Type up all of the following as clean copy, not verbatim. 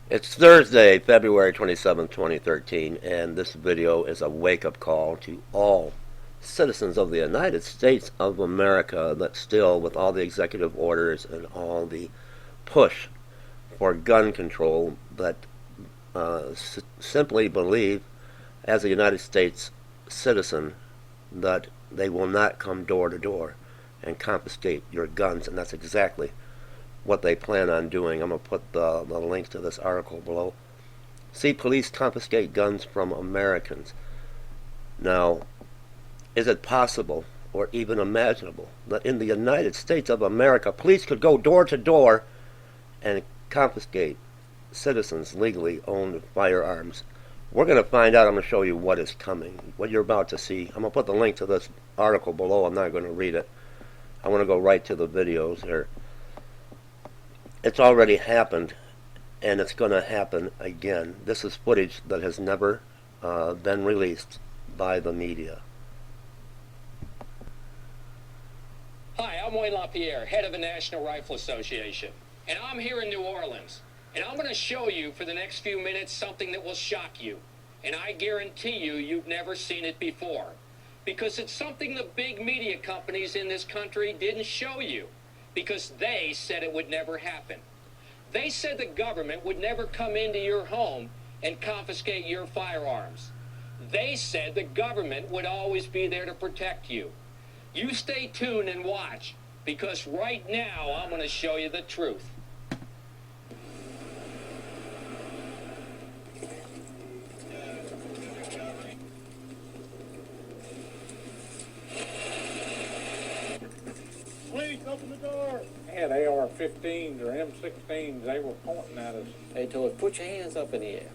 It's Thursday, February 27th, 2013, and this video is a wake-up call to all citizens of the United States of America that still, with all the executive orders and all the push for gun control, that simply believe, as a United States citizen, that they will not come door to door and confiscate your guns, and that's exactly what they plan on doing. I'm going to put the link to this article below. See, police confiscate guns from Americans. Now, is it possible or even imaginable that in the United States of America, police could go door to door and confiscate citizens' legally owned firearms? We're going to find out. I'm going to show you what is coming, what you're about to see. I'm going to put the link to this article below. I'm not going to read it. I want to go right to the videos here. It's already happened, and it's going to happen again. This is footage that has never been released by the media. Hi, I'm Thier, head of the National Rifle Association, and I'm here in New Orleans. And I'm going to show you for the next few minutes something that will shock you. And I guarantee you've never seen it before. Because it's something the big media companies in this country didn't show you. Because they said it would never happen. They said the government would never come into your home and confiscate your firearms. They said the government would always be there to protect you. You stay tuned and watch, because right now I'm going to show you the truth. Please open the door. They had AR-15s or M16s. They were pointing at us. They told us, put your hands up in the air.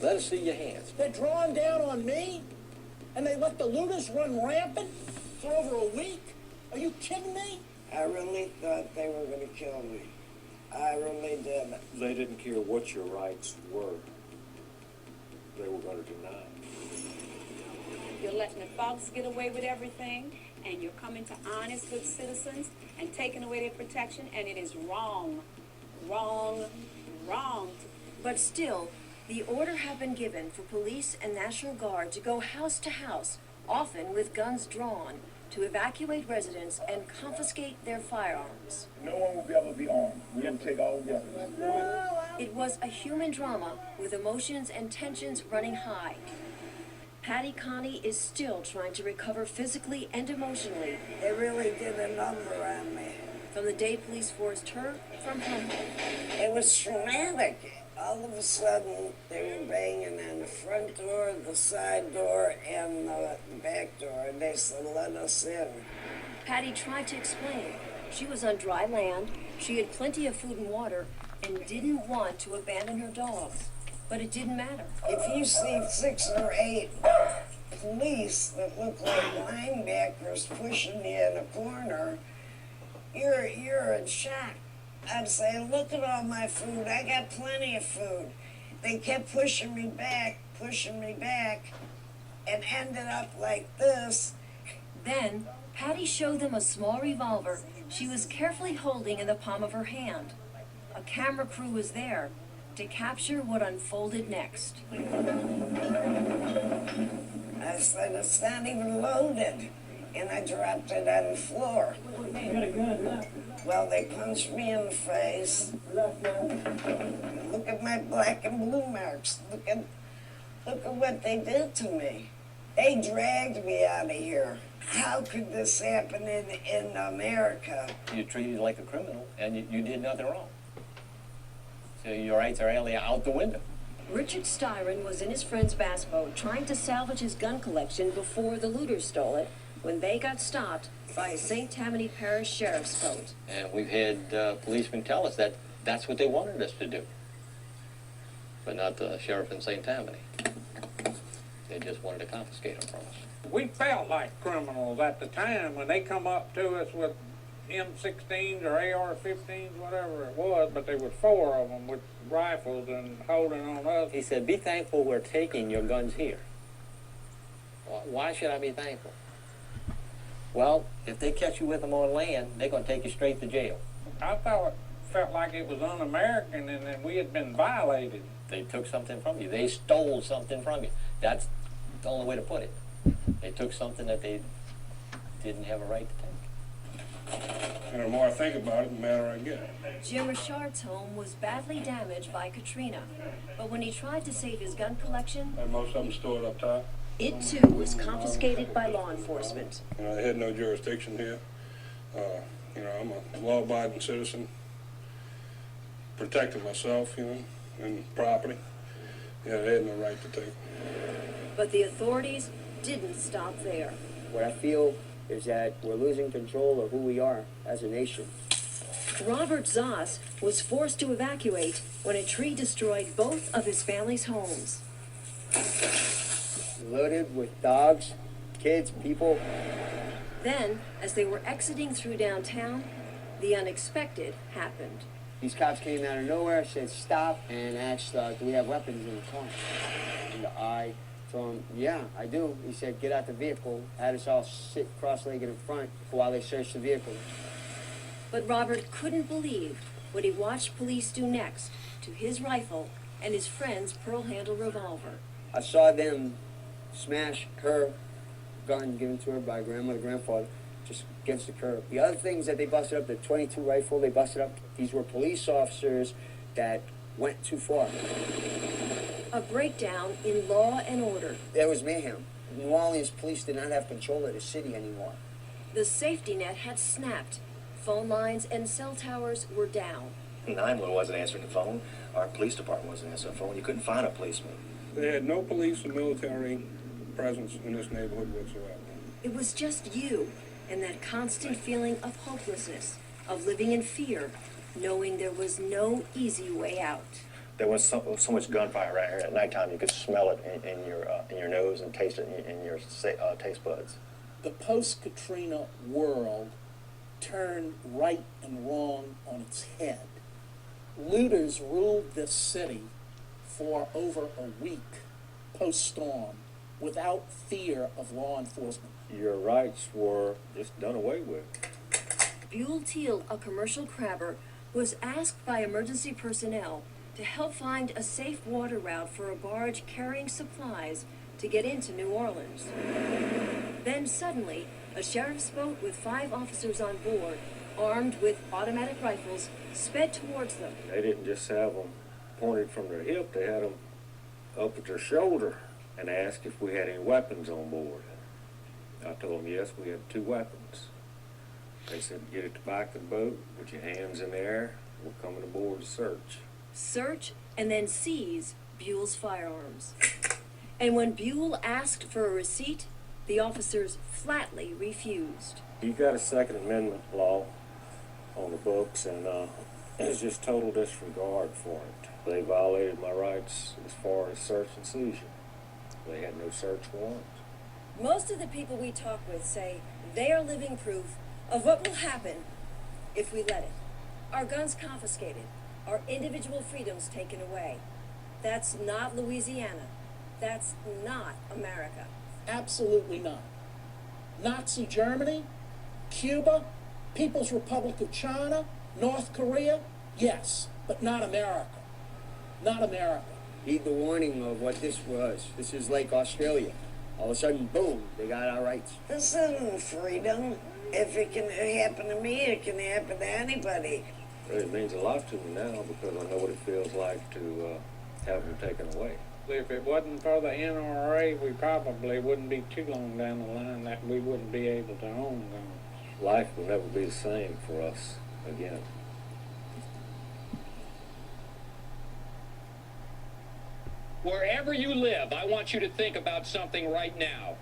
Let us see your hands. They're drawing down on me? And they let the looters run rampant for over a week? Are you kidding me? I really thought they were going to kill me. I really did. They didn't care what your rights were. They were going to deny. You're letting the folks get away with everything, and you're coming to honest, good citizens and taking away their protection, and it is wrong. Wrong. Wrong. But still, the order have been given for police and National Guard to go house to house, often with guns drawn, to evacuate residents and confiscate their firearms. No one will be able to be armed. We're going to take all weapons. It was a human drama with emotions and tensions running high. Patty Connie is still trying to recover physically and emotionally They really did a number on me. from the day police forced her from her home. It was traumatic. All of a sudden, they were banging on the front door, the side door, and the back door. And they said, let us in. Patty tried to explain. She was on dry land, she had plenty of food and water, and didn't want to abandon her dogs. But it didn't matter. If you see 6 or 8 police that look like linebackers pushing me in a corner, you're in shock. I'd say, look at all my food. I got plenty of food. They kept pushing me back, and ended up like this. Then, Patty showed them a small revolver she was carefully holding in the palm of her hand. A camera crew was there to capture what unfolded next. I said, it's not even loaded. And I dropped it on the floor. Well, they punched me in the face. Look at my black and blue marks. Look at what they did to me. They dragged me out of here. How could this happen in America? You're treated like a criminal, and you did nothing wrong. So your rights are really out the window. Richard Styron was in his friend's bass boat trying to salvage his gun collection before the looters stole it when they got stopped by a St. Tammany Parish Sheriff's boat. And we've had policemen tell us that that's what they wanted us to do. But not the sheriff in St. Tammany. They just wanted to confiscate them from us. We felt like criminals at the time when they come up to us with M16s or AR-15s, whatever it was, but there was 4 of them with rifles and holding on us. He said, be thankful we're taking your guns here. Why should I be thankful? Well, if they catch you with them on land, they're going to take you straight to jail. I thought felt like it was un-American and that we had been violated. They took something from you. They stole something from you. That's the only way to put it. They took something that they didn't have a right to take. And the more I think about it, the madder I get. Jim Richard's home was badly damaged by Katrina, but when he tried to save his gun collection, And most of them stored up top. it too was confiscated by law enforcement. You know, they had no jurisdiction here. You know, I'm a law-abiding citizen, protecting myself, you know, and property. Yeah, they had no right to take. But the authorities didn't stop there. What I feel is that we're losing control of who we are as a nation. Robert Zoss was forced to evacuate when a tree destroyed both of his family's homes. Loaded with dogs, kids, people. Then, as they were exiting through downtown, the unexpected happened. These cops came out of nowhere, said stop, and asked, do we have weapons in the car? And I told him, yeah, I do. He said, get out the vehicle. Had us all sit cross-legged in front while they searched the vehicle. But Robert couldn't believe what he watched police do next to his rifle and his friend's pearl-handled revolver. I saw them smash her gun given to her by grandmother, grandfather, just against the curb. The other things that they busted up, the .22 rifle they busted up, these were police officers that went too far. A breakdown in law and order. There was mayhem. New Orleans police did not have control of the city anymore. The safety net had snapped. Phone lines and cell towers were down. 911 wasn't answering the phone. Our police department wasn't answering the phone. You couldn't find a policeman. They had no police or military presence in this neighborhood whatsoever. It was just you and that constant feeling of hopelessness, of living in fear, knowing there was no easy way out. There was so much gunfire right here. At nighttime, you could smell it in your nose and taste it in your taste buds. The post-Katrina world turned right and wrong on its head. Looters ruled this city for over a week post-storm without fear of law enforcement. Your rights were just done away with. Buell Thiel, a commercial crabber, was asked by emergency personnel to help find a safe water route for a barge carrying supplies to get into New Orleans. Then suddenly, a sheriff's boat with 5 officers on board, armed with automatic rifles, sped towards them. They didn't just have them pointed from their hip, they had them up at their shoulder and asked if we had any weapons on board. I told them, yes, we had 2 weapons. They said, get at the back of the boat, put your hands in the air, we're coming aboard to search. Search and then seize Buell's firearms. And when Buell asked for a receipt, the officers flatly refused. You got a Second Amendment law on the books, and it's just total disregard for it. They violated my rights as far as search and seizure. They had no search warrant. Most of the people we talk with say they are living proof of what will happen if we let it. Our guns confiscated, our individual freedoms taken away. That's not Louisiana. That's not America. Absolutely not. Nazi Germany, Cuba, People's Republic of China, North Korea, yes, but not America. Not America. Heed the warning of what this was. This is like Australia. All of a sudden, boom, they got our rights. This isn't freedom. If it can happen to me, it can happen to anybody. It means a lot to me now because I know what it feels like to have them taken away. If it wasn't for the NRA, we probably wouldn't be too long down the line that we wouldn't be able to own guns. Life will never be the same for us again. Wherever you live, I want you to think about something right now.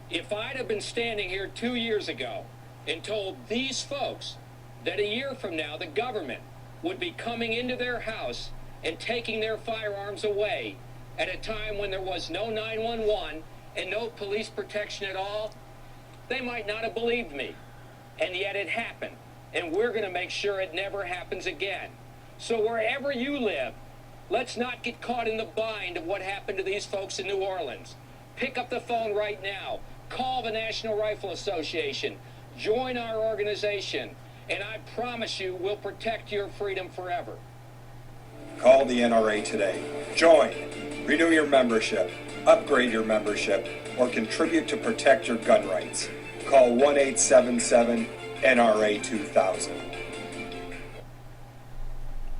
If I'd have been standing here 2 years ago and told these folks that a year from now the government would be coming into their house and taking their firearms away at a time when there was no 911 and no police protection at all, they might not have believed me. And yet it happened. And we're going to make sure it never happens again. So wherever you live, let's not get caught in the bind of what happened to these folks in New Orleans. Pick up the phone right now. Call the National Rifle Association. Join our organization. And I promise you, we'll protect your freedom forever. Call the NRA today. Join, renew your membership, upgrade your membership, or contribute to protect your gun rights. Call 1-877-NRA-2000.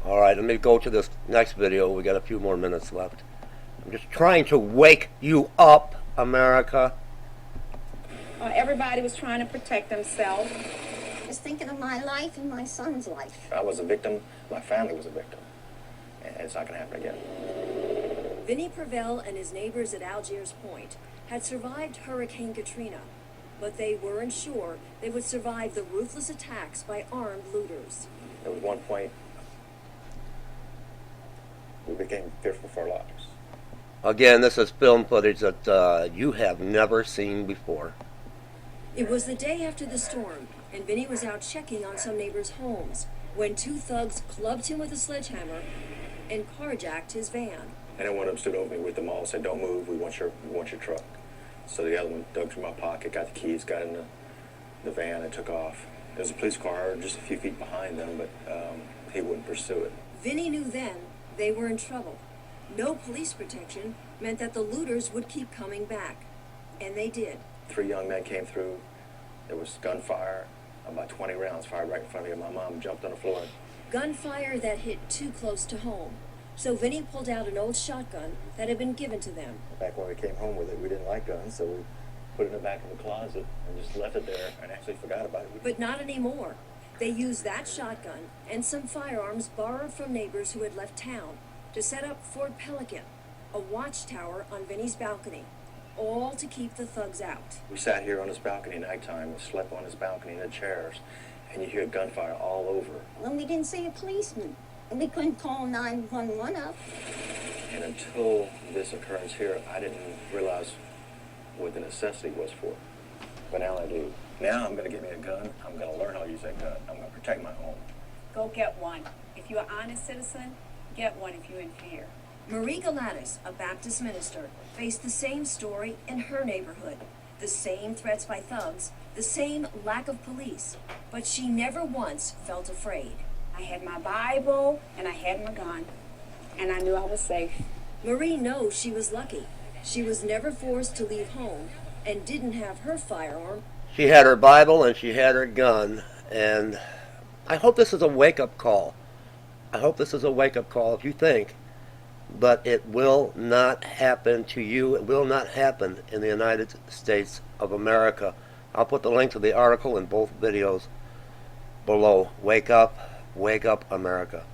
All right, let me go to this next video. We got a few more minutes left. I'm just trying to wake you up, America. Everybody was trying to protect themselves. I was thinking of my life and my son's life. I was a victim. My family was a victim. And it's not going to happen again. Vinnie Purvell and his neighbors at Algiers Point had survived Hurricane Katrina, but they weren't sure they would survive the ruthless attacks by armed looters. There was one point we became fearful for our lives. Again, this is film footage that you have never seen before. It was the day after the storm, and Vinnie was out checking on some neighbors' homes when two thugs clubbed him with a sledgehammer and carjacked his van. And then one of them stood over me with them all and said, "Don't move, we want your truck." So the other one dug through my pocket, got the keys, got in the van and took off. There was a police car just a few feet behind them, but he wouldn't pursue it. Vinnie knew then they were in trouble. No police protection meant that the looters would keep coming back. And they did. 3 young men came through. There was gunfire, about 20 rounds fired right in front of me. My mom jumped on the floor. Gunfire that hit too close to home. So Vinnie pulled out an old shotgun that had been given to them. Back when we came home with it, we didn't like guns, so we put it in the back of the closet and just left it there and actually forgot about it. But not anymore. They used that shotgun and some firearms borrowed from neighbors who had left town to set up Fort Pelican, a watchtower on Vinnie's balcony, all to keep the thugs out. We sat here on this balcony at nighttime, we slept on this balcony in the chairs, and you hear gunfire all over. Well, we didn't see a policeman, and we couldn't call 911 up. And until this occurrence here, I didn't realize what the necessity was for it. But now I do. Now I'm going to get me a gun. I'm going to learn how to use that gun. I'm going to protect my home. Go get one. If you're an honest citizen, get one if you're in fear. Marie Galatis, a Baptist minister, faced the same story in her neighborhood. The same threats by thugs, the same lack of police. But she never once felt afraid. I had my Bible and I had my gun, and I knew I was safe. Marie knows she was lucky. She was never forced to leave home and didn't have her firearm. She had her Bible and she had her gun, and I hope this is a wake-up call. I hope this is a wake-up call if you think, but it will not happen to you. It will not happen in the United States of America. I'll put the link to the article in both videos below. Wake up, America.